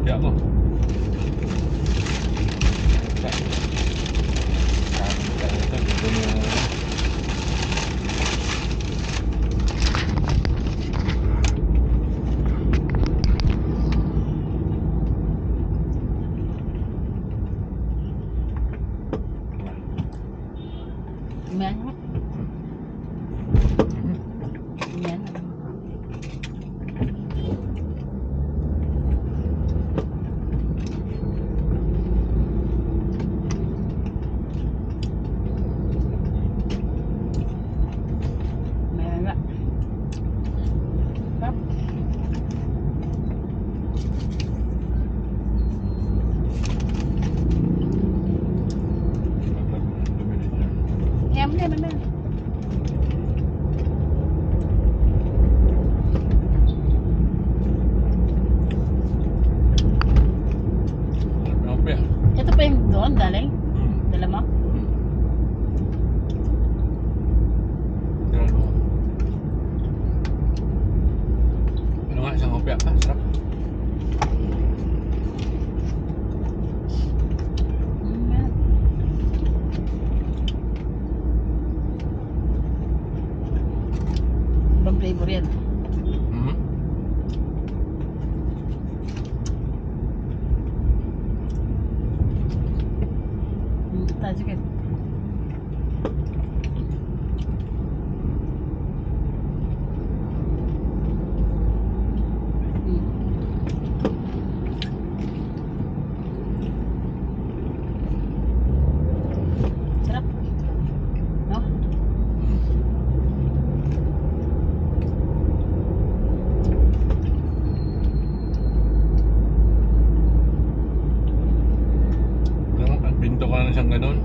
kopya ko. Yan. Yan. Meron na. Tap. Yan, yan, yan. Kopya. Ito pa yung doon, galing. Dala mo? Ano nga, isang kopya ka, sarap. Yan. Ibang flavor yan. Tayo, sige. Sarap. No? Pinto ka na siyang ganun.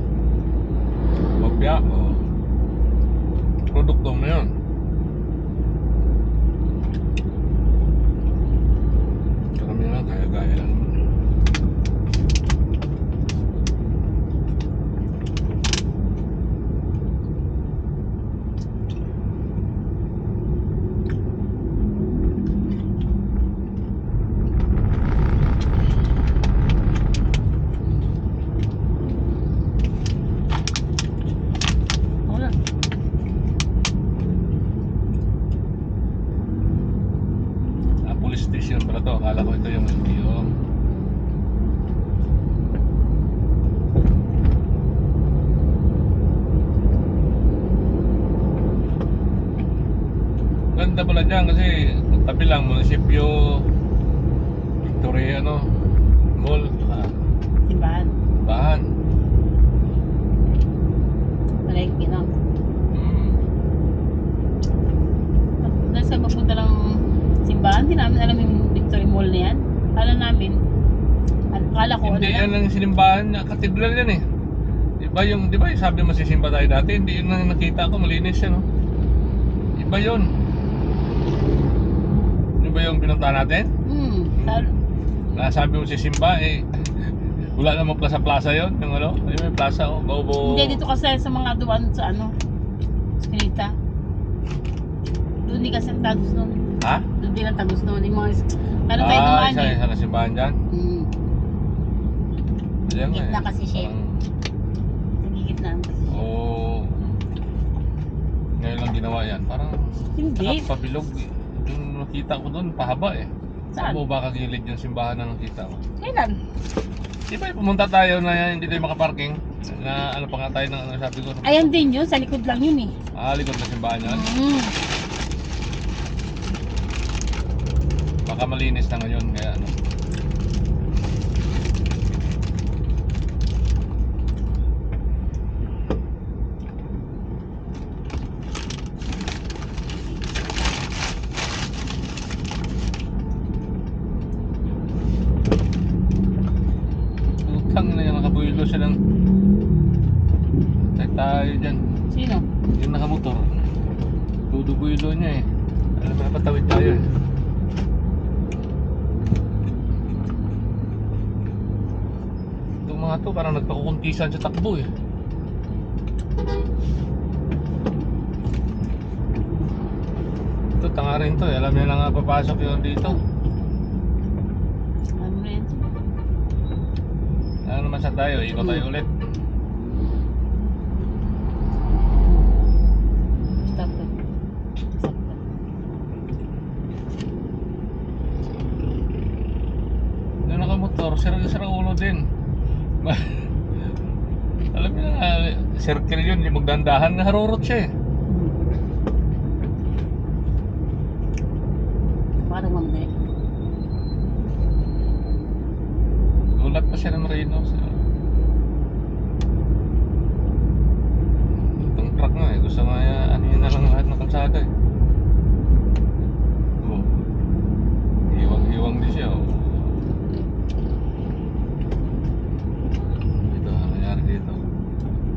Kopya, o. Produkto mo yun. Karami lang, kaya-gaya lang naman. Wala. Police station pala to. Akala ko ito yung LTO. Ganda pala dyan kasi tabi lang munisipyo Victoria Mall, Simbahan. bahan. Malaki, no? Hmm. Dahil sa mapunta lang simbahan, di namin alam yung Victory Mall na yan. Kala namin, kala ko Hindi ano yan lang. ang sinimbahan na katedral yan eh. Di ba yung sabi mo sisimba tayo dati, hindi yun ang nakita ko, malinis yan Iba yun. Di ba yung pinunta natin? Sabi mo sisimba wala namang plaza yun, yung ayun may plaza Bobo. Hindi, dito kasi sa mga duwan sa Pinita. Doon di kasi ang tagos nun. Ha? Doon din ang tagos nun. Yung mga, tayo dumaan eh. Isa na simbahan dyan. Diyan nga Gitna kasi siya. Sa gitna kasi siya. Ngayon lang ginawa yan. Parang Hindi. pabilog. Yung nakita ko doon, pahaba Saan? Saan mo ba kagilid yung simbahan na nakita ko? Kailan? Di ba pumunta tayo na hindi tayo makaparking? Na ano pa nga tayo ng sabi ko. Ayan din yun. Sa likod lang yun eh. Likod na simbahan yan. Baka malinis na ngayon kaya Utang na yung nakabuylo siya ng tayo dyan. Sino? Yung nakamotor. Tudubuylo niya Alam mo na patawid tayo Itong mga to parang nagpakukuntisan sa takbo Ito tanga rin to Alam niya lang nga papasok yun dito. Ano rin? Ano naman sa tayo, ikot tayo ulit. Stop it. Stop it. Yung nakamotor, sira ulo din. Alam niyo na, circle yun, yung magdandahan, naharurot siya eh. Parang mamaya. Gulat pa siya ng Marino. Itong truck nga eh, gusto nga ano yun na lang lahat ng kalsada eh. Oh. Iwang-iwang din siya oh. Dito, ano nangyari dito?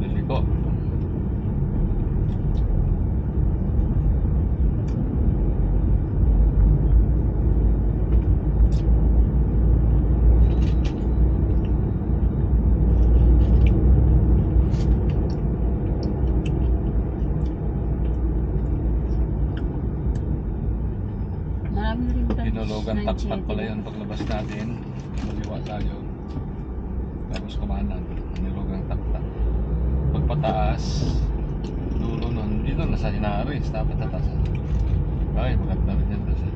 Liliko. Marami na rin Pinologan takpat pala yun paglabas natin. Maliwa tayo. Tapos kumanan. Pinologan takpat. Pagpataas, dulo nun. Dito nasa Inaris. Dapat natasan. Ay, maganda rin yan. Nasa.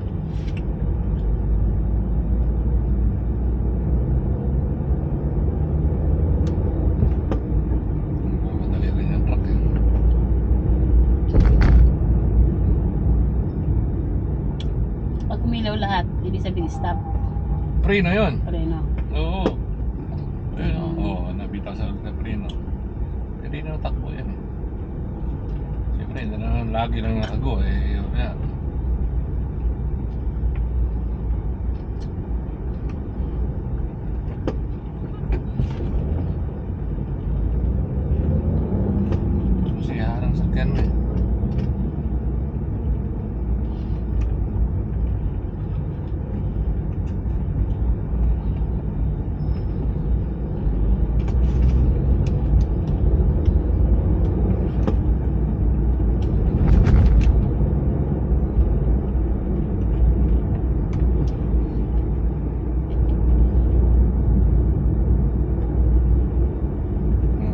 Madali rin yung truck eh. Pag umilaw lahat, ibig sabihin stop. Preno yun. Preno. Oo. Ayun o. Oo, nabitaw sa ulit na preno. Hindi na natakbo yan eh. Siyempre, hindi na lagi lang nakago eh. Yun yan. Kasi harang sakyan mo eh.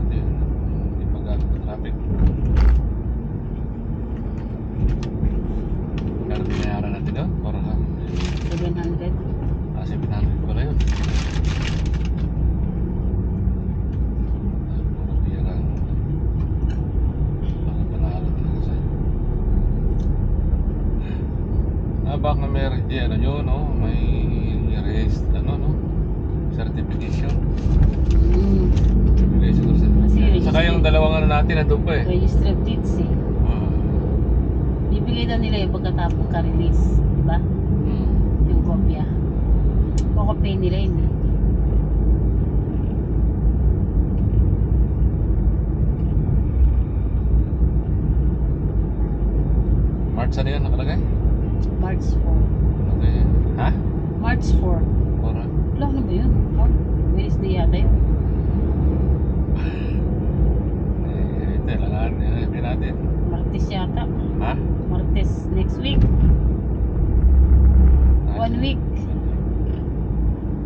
Hindi pag-ako ng traffic. Kaya binayaran natin doon? Para lang. 700. 700 pala yun. Puro tira. Baka panalo talaga sa'yo. Baka may ano yun, no? May race, ano, no? Certification. Certification of certification. Saka yung dalawang ano natin, nandun pa eh. Register of deeds eh. Bibigay daw nila yung pagkatapos ka-release. Diba? Yung kopya. Kokopay nila yun eh. March ano yun nakalagay? March 4. Okay. Ha? March 4. Para? Wala na ba yun? Wednesday yata yun. Ito, langan. Hindi natin. Martes yata. Ha? Martes next week. 1 week.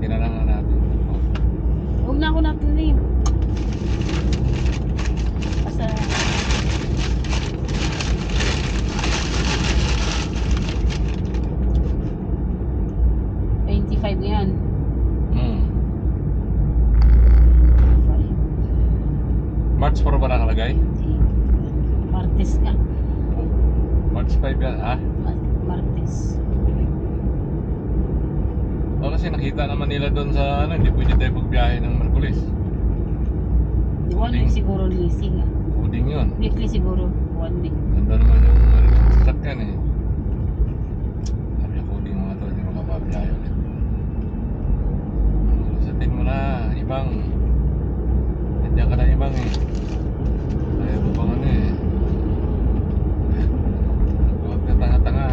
Tinalangan natin. Huwag na ako natin. Basta yan. March 4 ba nakalagay? Martes nga. March 5 yan, ha? Martes. O kasi nakita naman nila doon sa ano, hindi pwede tayo pagbiyahe ng Merkulis. 1 week siguro leasing ah. Coding yun. Weekly siguro, 1 week. Ganda naman yung sasakyan eh. Sabi yung coding mga to, hindi makapabiyahe ulit. Sabihin mo na, ibang. Nandiyan ka na ibang eh. Ayaw mo bang ano eh. Huwag ka tanga-tanga.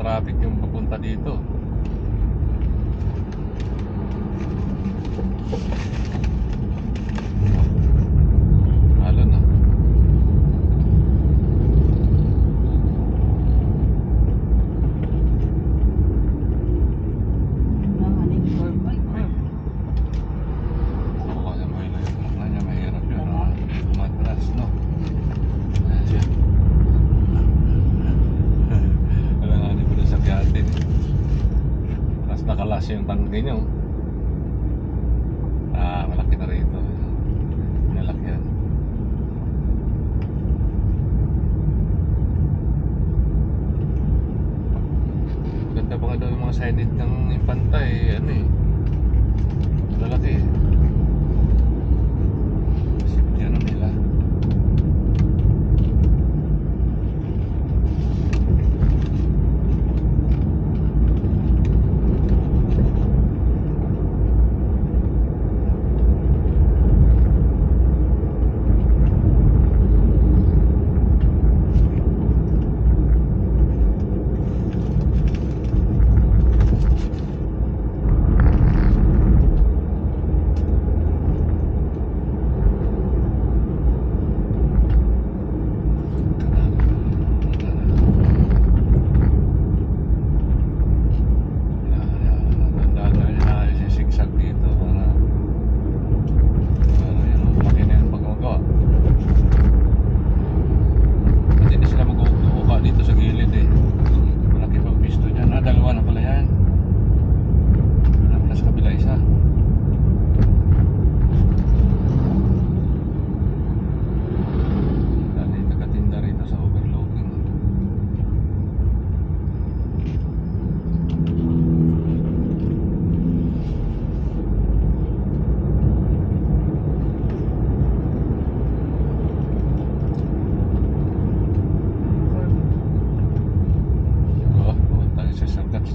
Traffic yung papunta dito. kasi yung tangke nyo. Malaki na rito. Malaki yan. Ganda pa nga daw yung mga signage ng Infanta eh. Ano eh. Lalaki eh. Safety ano nila.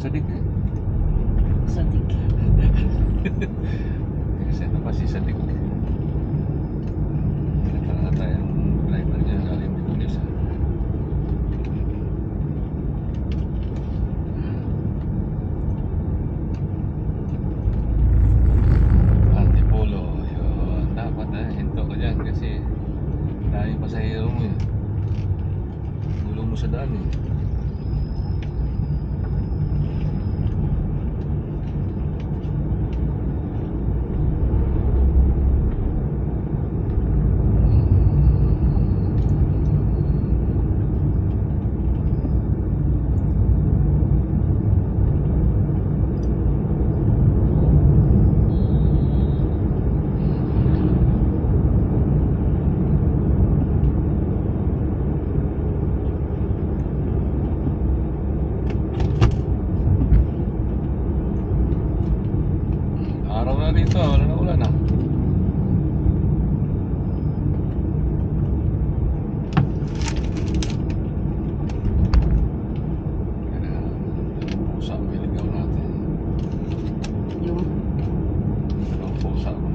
Sadik eh. Sadik. Kasi ito pa si Sadik. Nakakata yung driver niya galing di pulis ah. Antipolo. Yun. Dapat hinto ka dyan kasi daming pasahero mo eh. Gulong mo sa daan eh. Araw na rito, wala na ulan ah. Pusa ang biligaw natin. Yung Dalawang pusa ba?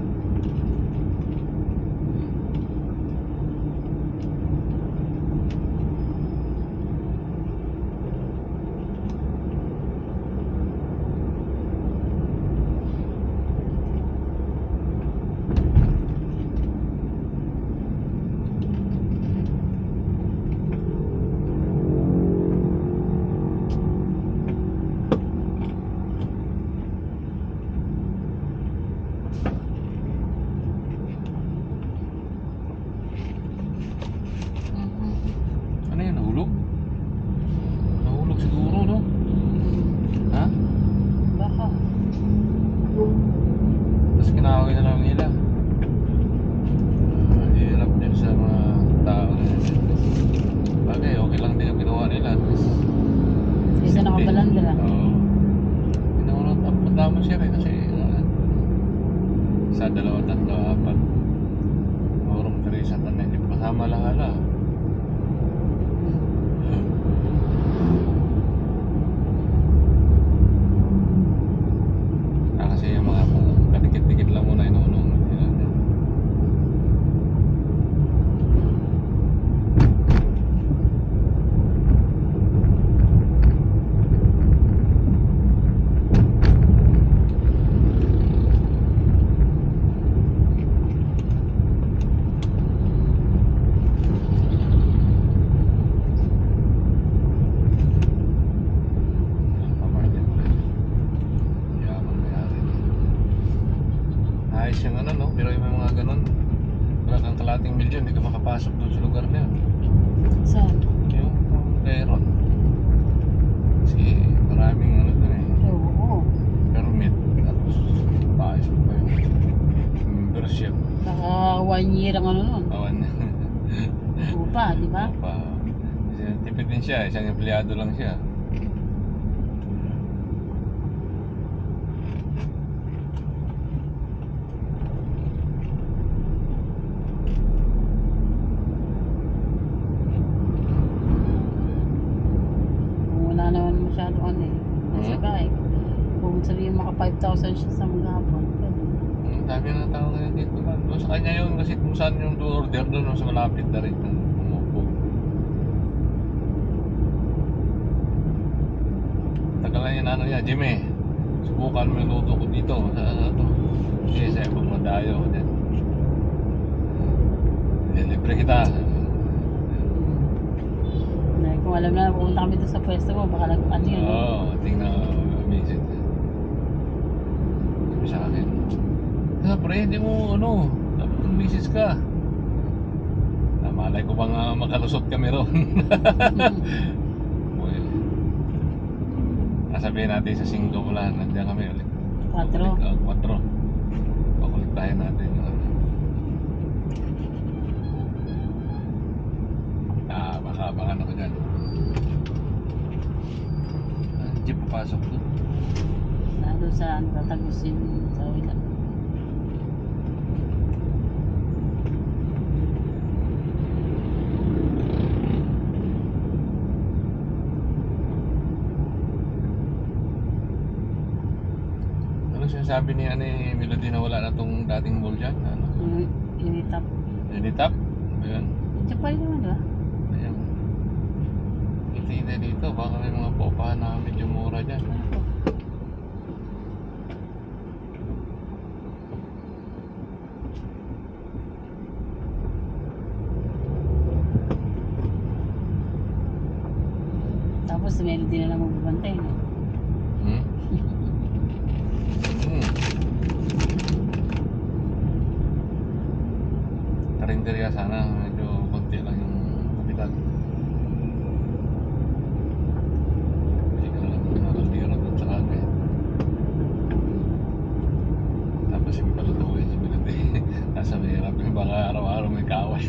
Ano yun? Nahulog? Nahulog siguro, no? Ha? baka. Tapos kinakawin na lang nila. Hirap din sa mga tao na yun. Bagay, okay lang din yung ginawa nila. Isa nakabalandra. Oo. Ginawa na tama siya rin kasi isa, dalawa, tatlo, apat. Orong Teresa, tanay. Hindi pa kasama lang hala. Kasi yung mga kadikit-dikit lang muna inuunong nila. Ayos yung ano no, pero yung mga ganun, wala kang kalating milyon, hindi ka makapasok doon sa lugar na yun. Saan? Yung Peron. Kasi maraming ano doon eh, Oo. permit. pa. Kasi tipid din siya, isang empleyado lang siya. Wala naman masyadong ano eh. Nasa gay. Kung sabihin maka 5,000 siya sa maghapon. Ang dami ng tao ngayon dito man. Doon sa kanya yun kasi kung saan yung order doon no, sa malapit na rin ng umupo. Tagal na yun ano niya, Jimmy. Subukan mo yung luto ko dito. Sa ano to? Sige, sa ibang madayo ko dyan. Nilibre kita. Dahil kung alam na pupunta kami doon sa pwesto mo, baka ano yun. Oo, tingnan visit. Sabi sa akin, pre, hindi mo ano, dapat misis ka. Malay ko bang makalusot kami ron. Uy. Sabihin natin sa 5 pala, nandiyan kami ulit. 4. 4. Pakulit natin yung ano. Baka ano ko dyan. Jeep papasok doon. Nado sa ano, tatagos yun sa wila. Ano sinasabi ni Melody na wala na tong dating mall dyan? Ano? Unitap. Unitap? Ayan. Diyan pa rin naman, di ba? Ayan. Kita dito, baka may mga paupahan na medyo mura dyan. Ano po? Tapos si Melody na lang magbabantay, no? Hmm? Karinderya sana, medyo konti lang yung kapital. Hindi ka lang nakakaldero doon sa kanya. Tapos yung palutuin si Melody. Nasa mahirap yung baka araw-araw may kaaway.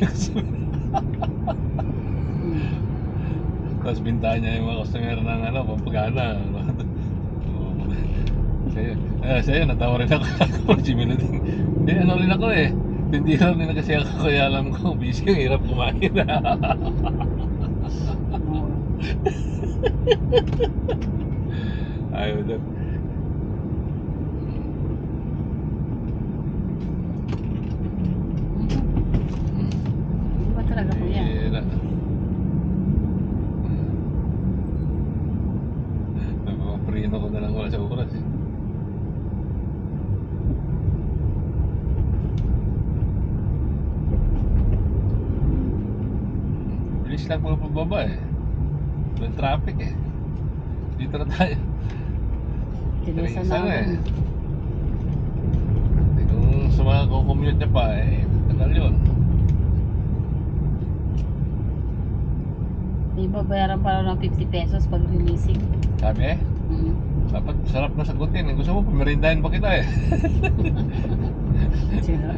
Tapos bintahan niya yung mga customer ng pampagana. Sa'yo, natawa rin ako si Melody. Ano rin ako eh. Tindira rin kasi ako kaya alam ko, busy ang hirap kumain. Ayaw doon. Hindi ba talaga po yan? Napaprino ko na lang wala sa oras eh. Bilis lang mga pababa eh. Walang traffic eh. Dito na tayo. Tinisan Tinisan na eh. ako. Kung commute niya pa eh, tagal yun. May babayaran pa lang ng 50 pesos pag releasing. Sabi eh, dapat sarap na sagutin. Gusto mo, pamirindahin pa kita eh. Sira.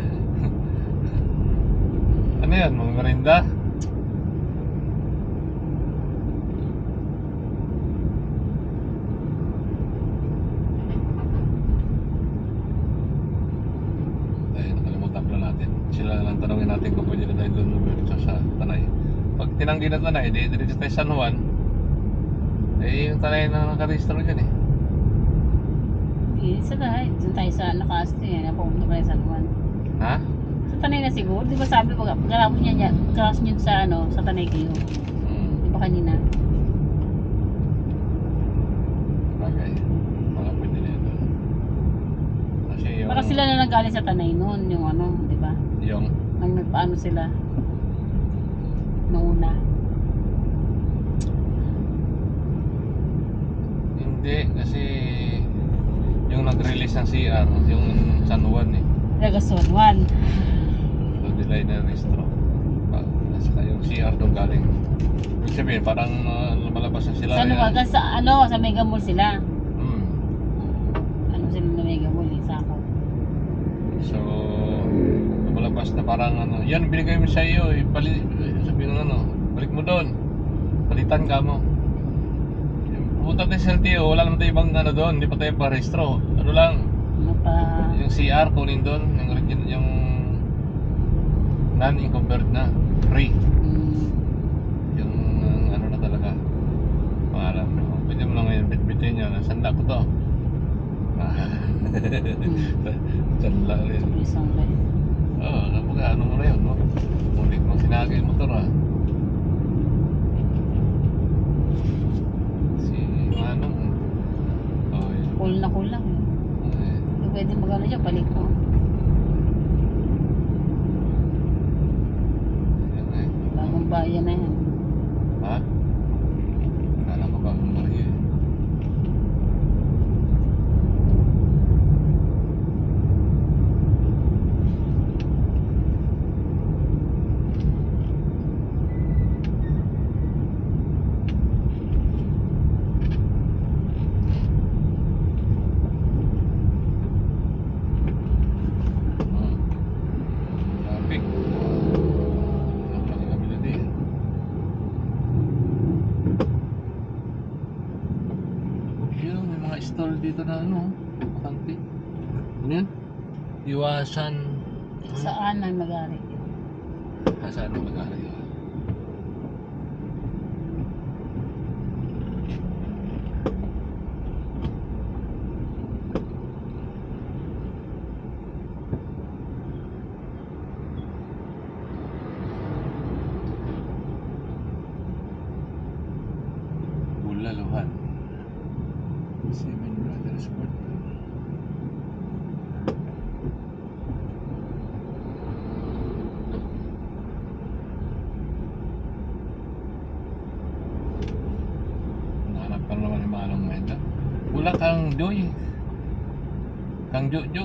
Ano yan, mga merinda? Ay, nakalimutan pala natin. Sila lang tanongin natin kung pwede na tayo doon lumiritso sa Tanay. Pag tinanggi na Tanay, di diretso tayo San Juan. Eh, yung Tanay na nakarehistro dyan eh. Isa tayo. Doon tayo sa nakasto yan. Napupunta pa rin sa Juan. Ha? Sa Tanay na siguro. Di ba sabi pagkatapos niya, pagkatapos niya sa sa Tanay kayo. Di ba kanina? Bagay. Baka pwede na ito. Kasi yung... Baka sila na nanggaling sa Tanay noon. Yung di ba? Yung... Ang nagpaano sila. Noong una. Hindi, kasi... Yung nag-release ng CR, yung San Juan eh. Lagason 1. Doon nila na-restro. Saka yung CR doon galing. Ibig sabihin, parang lumalabas na sila. Sa Mega Mall sila. Ano sila na Mega Mall eh, Sako. So, lumalabas na parang yan binigay mo sa iyo, sabihin ng Balik mo doon. Palitan ka mo. Pumunta tayo sa LTO, wala naman tayo ibang ano doon, hindi pa tayo pa-restro. Ano lang, yung CR kunin doon, yung original, yung non-encumbered na, free. Yung ano na talaga, pangalan mo. Pwede mo lang ngayon bitbitin yun, sanda ko to. Sanda rin. Isang rin. Oo, kapag ano mo na yun, no? Ulit mo sinagay yung motor ah. Si Manong, oh yun. Cool na cool lang. Eh, Hindi pwede magano dyan, balik mo. yan eh. Bagong bayan na yan. Ha? Kala ko bagong bahay eh. Traffic. Ano pala kami na din? Yun, may mga stall dito na ano, bakante. Ano yun? Iwasan. Saan ang nag-ari? Saan ang mag-aaral yun? Bulaluhan. Seven Brothers Court. Nahanap ka naman ni Manong Meda. Wala kang Joy. Kang Jojo.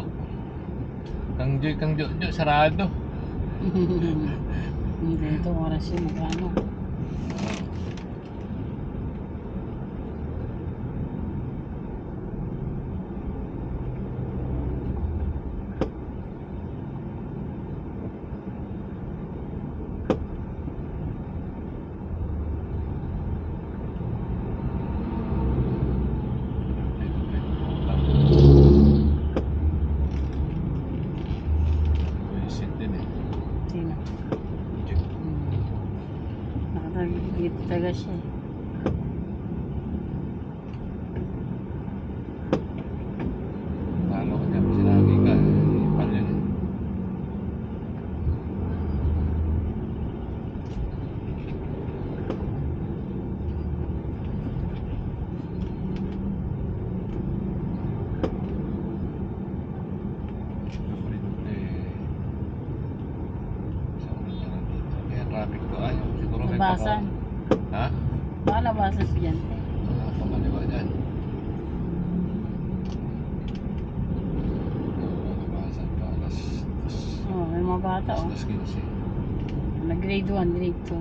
Kang Joy, Kang Jojo, sarado. Hindi, ito oras yun, magkano. Visit din eh. Sino? Nakatagigit talaga siya eh. Talo ka dyan, sinabi ka. Ipal yun eh. Duple-duple. Saan na lang dito? Kaya traffic to. Ayaw, siguro may Labasan. Ha? Baka labasan estudyante. Pamaliwa dyan. Oo, labasan pa. Alas Oh, may mga bata oh. 15. Na grade 1, grade 2.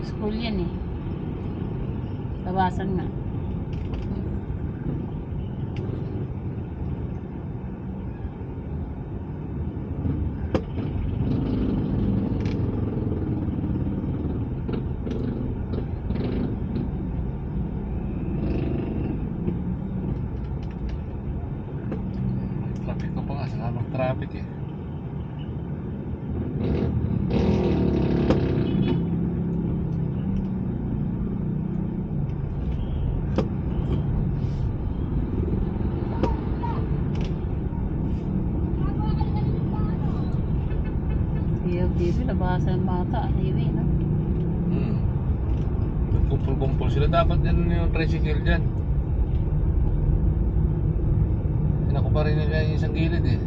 School yan eh. Labasan nga. Traffic ko pa nga, saka mag-traffic eh. Dito, labasan ng bata. Highway, no? Nagkumpul-kumpul sila. Dapat yan yung tricycle dyan. Pinako pa rin nila yung isang gilid eh.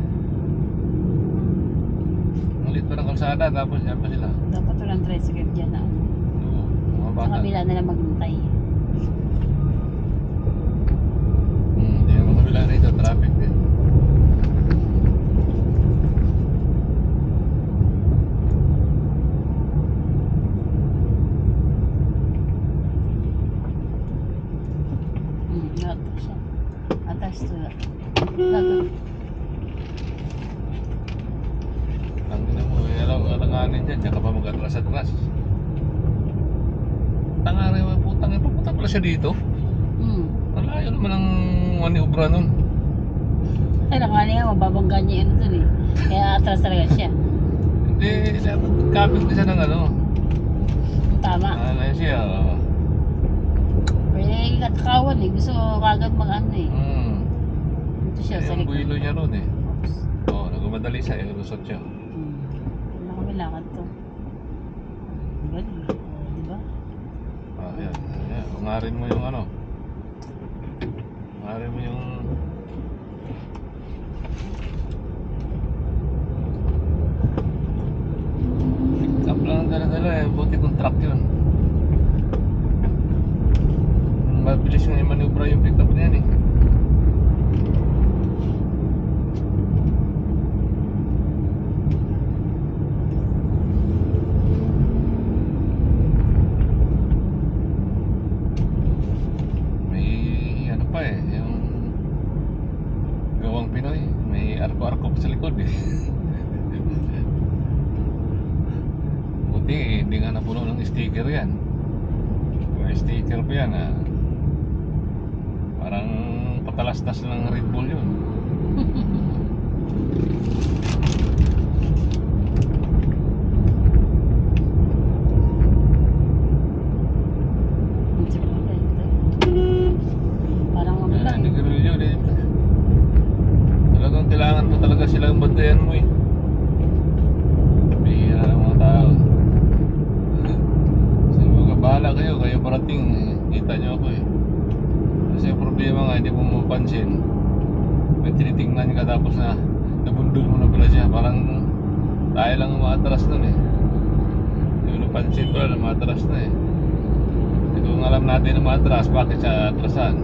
Ang lit pa ng kalsada, tapos dyan pa sila. Dapat walang tricycle dyan ah. Oo, mga Sa bata. kabila nila maghintay. Hindi naman kabila rito, traffic din. Lato siya. Atas to. Lato. Ang ina mo, alanganin dyan, diyan ka pa mag-atras-atras. Tanga rin, putang ina, papunta pala siya dito. Hmm. Malayo naman ang maniobra nun. Ay, nakali nga, mababangga niya yung ano dun eh. Kaya atras talaga siya. Hindi, dapat kapit din siya ng ano. Tama. Ano siya, Eh, katakawan eh. Gusto kagad mag-ano eh. Ito siya sa yung likod. buwilo niya ron eh. Oops. Oo, nagmamadali siya, lusot siya. Hmm. Nakabilakad to. Galing. Oh, di ba? Ah, yan, yan. Ungarin mo yung ano. Ungarin mo yung... Pick up lang ang dala-dala eh. Buti kung truck yun. Mabilis nga yung manubra yung pick up na yan eh. May ano pa eh, yung gawang Pinoy. May arko-arko pa sa likod eh. Buti hindi nga napuno ng sticker yan. May sticker pa yan ah. Parang patalastas ng Red Bull yun. Siguro ito. Parang ano lang. Hindi grilyo dito. Talagang kailangan mo talaga silang bantayan mo eh. Bihira ng mga tao. Kasi mga bahala kayo, kayo parating eh. Kita nyo ako eh. Kasi yung problema nga, hindi mo mapansin. May tinitingnan ka tapos na nabundol mo na pala siya. Parang tayo lang umaatras nun eh. Hindi mo napansin pala na umaatras na eh. Hindi kung alam natin na umaatras, bakit siya atrasan?